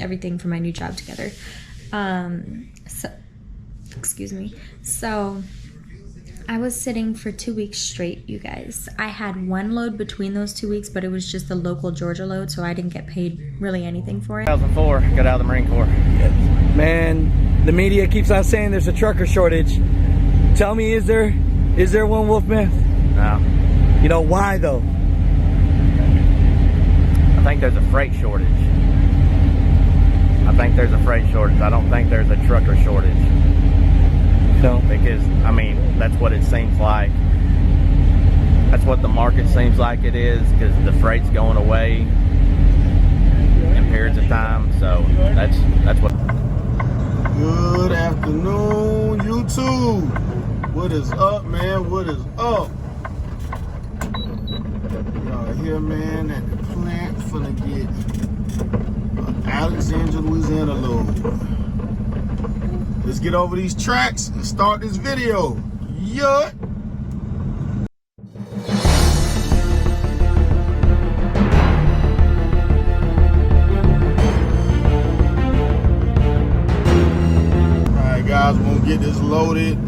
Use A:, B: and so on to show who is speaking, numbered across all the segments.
A: everything for my new job together. Excuse me. So I was sitting for 2 weeks straight, you guys. I had one load between those 2 weeks, but it was just the local Georgia load, so I didn't get paid really anything for it.
B: 2004, got out of the Marine Corps.
C: Man, the media keeps on saying there's a trucker shortage. Tell me, is there one, Wolfman?
B: No.
C: You know, why though?
B: I think there's a freight shortage. I don't think there's a trucker shortage.
C: No.
B: Because, I mean, that's what it seems like. That's what the market seems like it is, because the freight's going away in periods of time. So that's what.
D: Good afternoon, YouTube. What is up, man? What is up? Y'all here, man, at the plant finna get Alexandria, Louisiana load. Let's get over these tracks and start this video. Yeah. Alright guys, we're gonna get this loaded.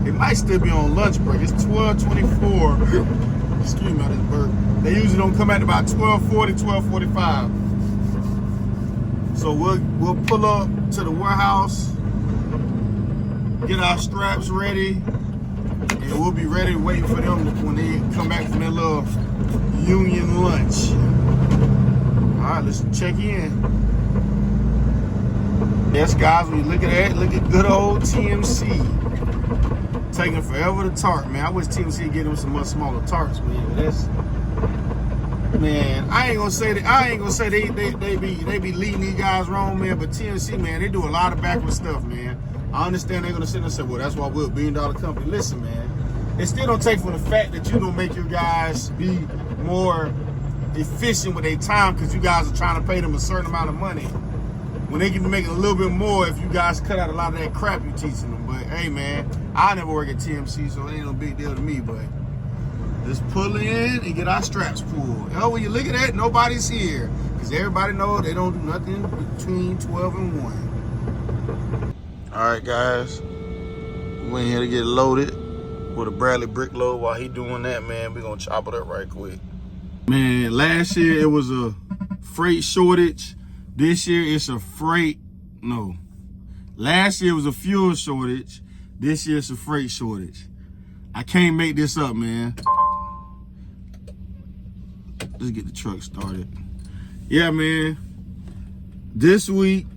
D: It might still be on lunch break. It's 12:24. Excuse me, this bird. They usually don't come at about 12:40, 12:45. So we'll pull up to the warehouse, get our straps ready, and we'll be ready waiting for them when they come back from their little union lunch. All right, let's check in. Yes, guys, when you look at good old TMC. Taking forever to tarp, man. I wish TMC would get them some much smaller tarps, man. But that's, man, I ain't gonna say they be leading these guys wrong, man. But TMC, man, they do a lot of backward stuff, man. I understand they're gonna sit and say, well, that's why we're a $1 billion company. Listen, man, it still don't take from the fact that you don't make your guys be more efficient with their time, because you guys are trying to pay them a certain amount of money when they can be making a little bit more if you guys cut out a lot of that crap you teaching them. But hey, man, I never work at TMC, so it ain't no big deal to me. But let's pull in and get our straps pulled. Oh, when you look at that, nobody's here, because everybody knows they don't do nothing between 12 and 1. All right, guys, we went here to get loaded with a Bradley brick load. While he doing that, man, we're gonna chop it up right quick. Man, last year it was a freight shortage. This year it's a last year was a fuel shortage. This year it's a freight shortage. I can't make this up, man. Let's get the truck started. Yeah, man. This week,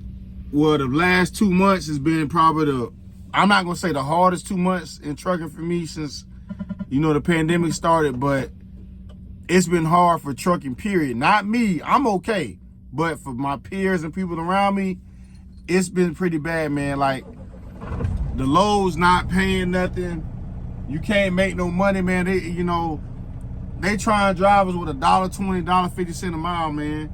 D: well, the last 2 months has been probably I'm not gonna say the hardest 2 months in trucking for me since, you know, the pandemic started, but it's been hard for trucking, period. Not me, I'm okay. But for my peers and people around me, it's been pretty bad, man. Like, the loads not paying nothing. You can't make no money, man. They, you know, they trying drivers with $1.20, $1.50 a mile, man.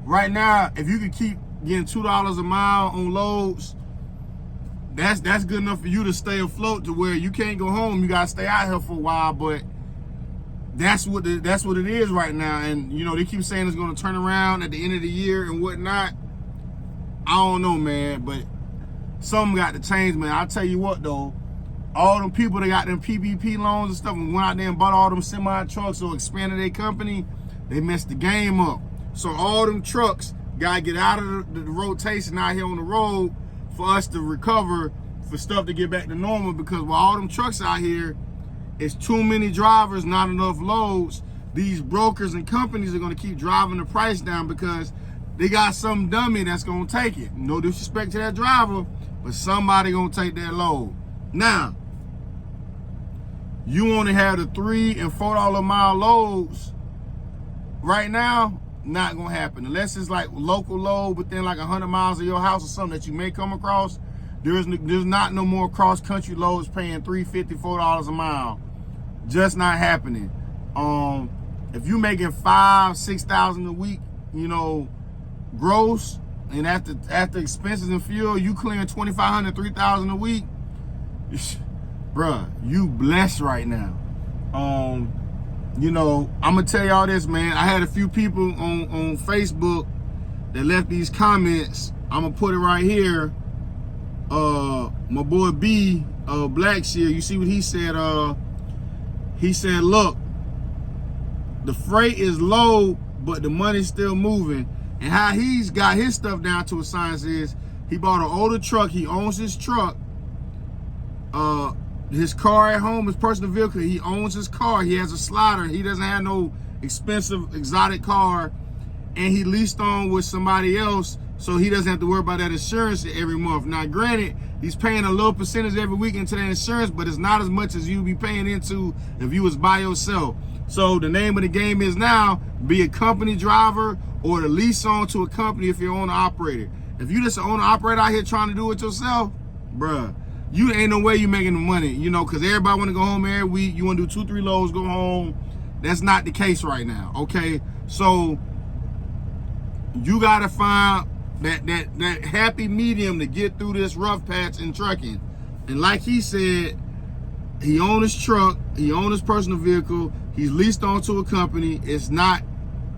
D: Right now, if you could keep getting $2 a mile on loads, that's good enough for you to stay afloat, to where you can't go home. You gotta stay out here for a while, but that's what it is right now. And you know, they keep saying it's gonna turn around at the end of the year and whatnot. I don't know, man, but something got to change, man. I'll tell you what though, all them people that got them PPP loans and stuff and went out there and bought all them semi trucks or expanded their company, they messed the game up. So all them trucks gotta get out of the rotation out here on the road for us to recover, for stuff to get back to normal, because with all them trucks out here, it's too many drivers, not enough loads. These brokers and companies are gonna keep driving the price down because they got some dummy that's gonna take it. No disrespect to that driver, but somebody gonna take that load. Now, you only have the $3 and $4 a mile loads. Right now, not gonna happen. Unless it's like local load within like 100 miles of your house or something that you may come across. There's not no more cross-country loads paying $3.50, $4 a mile. Just not happening. If you making $5,000, $6,000 a week, you know, gross, and after expenses and fuel, you clearing $2,500, $3,000 a week, bruh, you blessed right now. You know, I'm gonna tell y'all this, man. I had a few people on Facebook that left these comments. I'm gonna put it right here. My boy B, Blackshear, you see what he said? He said, look, the freight is low, but the money's still moving. And how he's got his stuff down to a science is he bought an older truck. He owns his truck. His car at home, his personal vehicle, he owns his car. He has a slider. He doesn't have no expensive, exotic car. And he leased on with somebody else, so he doesn't have to worry about that insurance every month. Now, granted, he's paying a little percentage every week into that insurance, but it's not as much as you'd be paying into if you was by yourself. So the name of the game is now be a company driver or to lease on to a company if you're owner-operator. If you just an owner-operator out here trying to do it yourself, bruh, you ain't no way you making the money, you know, because everybody want to go home every week. You want to do 2-3 loads, go home. That's not the case right now, okay? So you got to find that happy medium to get through this rough patch in trucking. And like he said, he owns his truck, he owns his personal vehicle, he's leased onto a company. It's not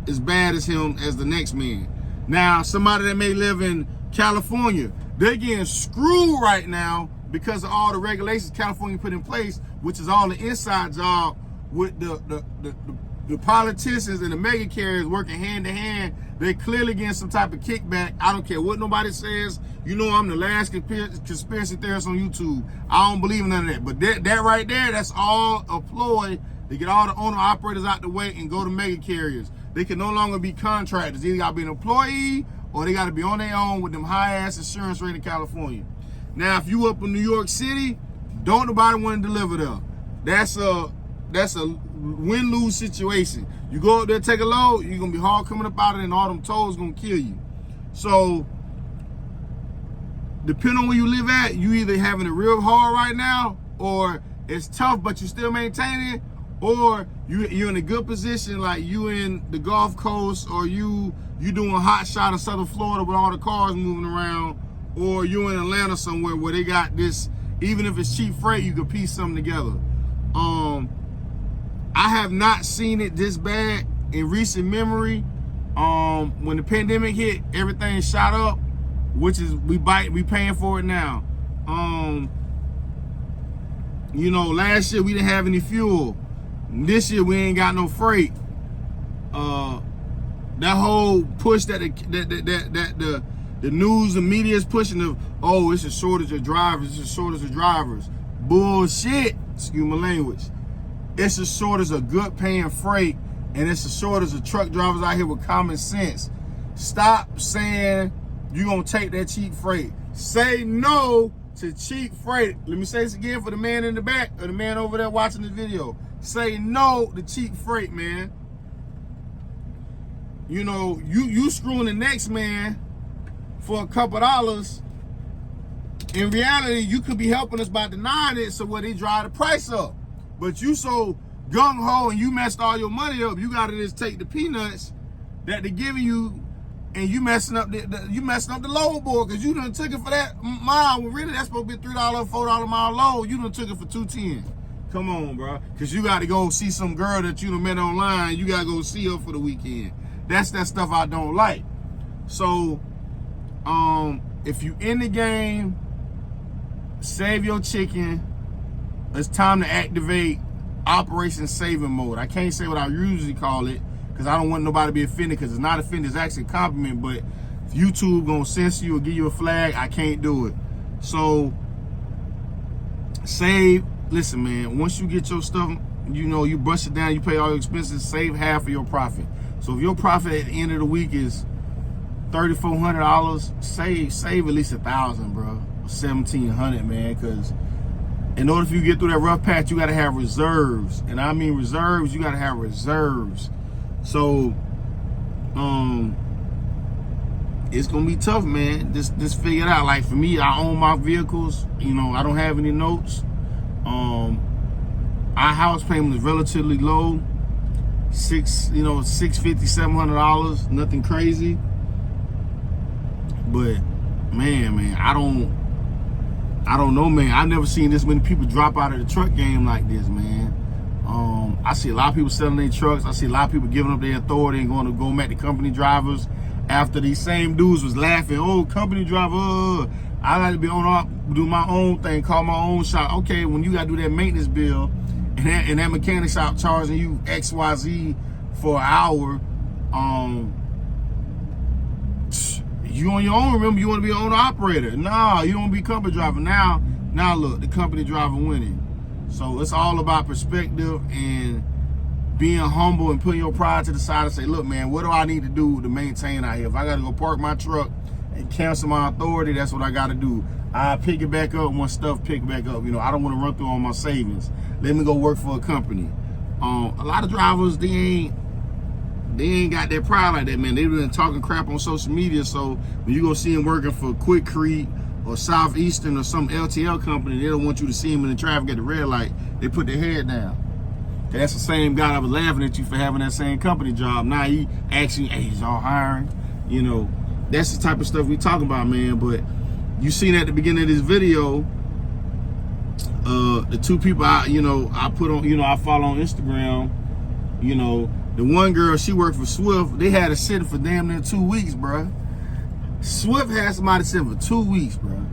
D: as bad as him as the next man. Now, somebody that may live in California, they're getting screwed right now because of all the regulations California put in place, which is all the inside job with the politicians and the mega carriers working hand to hand. They're clearly getting some type of kickback. I don't care what nobody says. You know I'm the last conspiracy theorist on YouTube. I don't believe in none of that. But that right there, that's all a ploy to get all the owner-operators out the way and go to mega carriers. They can no longer be contractors. They either got to be an employee or they got to be on their own with them high-ass insurance rate in California. Now, if you up in New York City, don't nobody want to deliver there. That's a win-lose situation. You go up there, take a load, you're going to be hard coming up out of it, and all them tolls going to kill you. So, depending on where you live at, you either having it real hard right now, or it's tough, but you still maintaining it, or you're in a good position, like you in the Gulf Coast, or you doing hot shot in Southern Florida with all the cars moving around, or you in Atlanta somewhere where they got this, even if it's cheap freight, you can piece something together. I have not seen it this bad in recent memory. When the pandemic hit, everything shot up, which is we paying for it now. You know, last year we didn't have any fuel. This year we ain't got no freight. That whole push that the news and media is pushing of, oh, it's a shortage of drivers, it's a shortage of drivers. Bullshit, excuse my language. It's a shortage of good paying freight, and it's a shortage of truck drivers out here with common sense. Stop saying you're gonna take that cheap freight. Say no to cheap freight. Let me say this again for the man in the back or the man over there watching this video. Say no to cheap freight, man. You know, you screwing the next man for a couple dollars. In reality, you could be helping us by denying it so where they drive the price up. But you so gung-ho and you messed all your money up, you gotta just take the peanuts that they're giving you, and you messing up the load board, because you done took it for that mile. Well, really, that's supposed to be $3, $4 mile load. You done took it for $2.10. Come on, bro. Because you got to go see some girl that you done met online. You got to go see her for the weekend. That's that stuff I don't like. So, if you in the game, save your chicken. It's time to activate Operation Saving Mode. I can't say what I usually call it because I don't want nobody to be offended, because it's not offended, it's actually a compliment. But if YouTube gonna censor you or give you a flag, I can't do it. So save. Listen, man, once you get your stuff, you know, you bust it down, you pay all your expenses, save half of your profit. So if your profit at the end of the week is $3,400, save at least $1,000, bro, $1,700, man, because in order for you to get through that rough patch, you got to have reserves. And I mean reserves, you got to have reserves. So, it's going to be tough, man. Just figure it out. Like, for me, I own my vehicles. You know, I don't have any notes. Our house payment is relatively low. $650, $700. Nothing crazy. But, man, I don't know, man. I've never seen this many people drop out of the truck game like this, man. I see a lot of people selling their trucks. I see a lot of people giving up their authority and going to go back to company drivers. after these same dudes was laughing, oh, company driver, I got to be do my own thing, call my own shop. Okay, when you got to do that maintenance bill and that mechanic shop charging you XYZ for an hour, you on your own. Remember, you want to be an owner operator. Nah, you don't want to be company driver. Now look, the company driver winning. So it's all about perspective and being humble and putting your pride to the side and say, look, man, what do I need to do to maintain out here? If I got to go park my truck and cancel my authority, that's what I got to do. I pick it back up when stuff pick back up. You know, I don't want to run through all my savings. Let me go work for a company. A lot of drivers, they ain't got that pride like that, man. They've been talking crap on social media. So when you go see them working for Quikrete or Southeastern or some LTL company, they don't want you to see them in the traffic at the red light. They put their head down. That's the same guy that was laughing at you for having that same company job. Now he asking, hey, is y'all hiring? You know, that's the type of stuff we talking about, man. But you seen at the beginning of this video, the two people I put on, I follow on Instagram, the one girl, she worked for Swift. They had her sitting for damn near 2 weeks, bruh. Swift had somebody sitting for 2 weeks, bruh.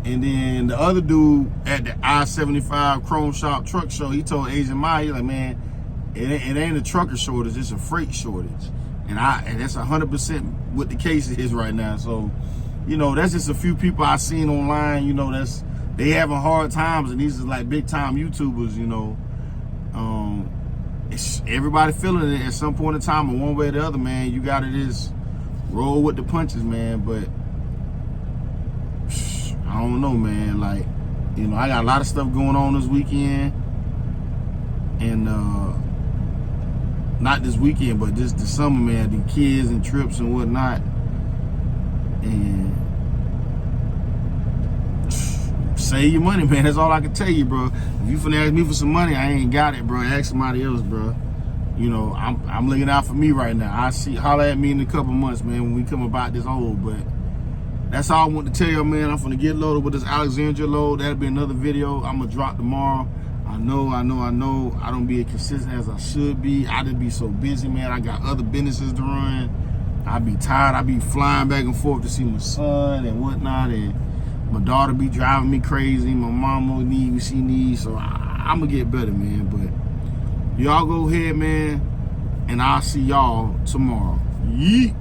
D: And then the other dude at the I-75 Chrome Shop truck show, he told Asian Maya, he like, man, it ain't a trucker shortage, it's a freight shortage. And that's 100% what the case is right now. So, that's just a few people I seen online, they having hard times, and these is like big time YouTubers, it's everybody feeling it at some point in time, or one way or the other, man. You gotta just roll with the punches, man. But I don't know, man. Like, I got a lot of stuff going on this weekend, and not this weekend, but just the summer, man. The kids and trips and whatnot, and save your money, man. That's all I can tell you, bro. If you finna ask me for some money, I ain't got it, bro. Ask somebody else, bro. I'm looking out for me right now. Holler at me in a couple months, man, when we come about this hole. But that's all I want to tell you, man. I'm finna get loaded with this Alexandria load. That'll be another video I'm gonna drop tomorrow. I know. I don't be as consistent as I should be. I just be so busy, man. I got other businesses to run. I be tired. I be flying back and forth to see my son and whatnot, and my daughter be driving me crazy. My mama need what she needs. So I'm gonna get better, man. But y'all go ahead, man, and I'll see y'all tomorrow. Yeet.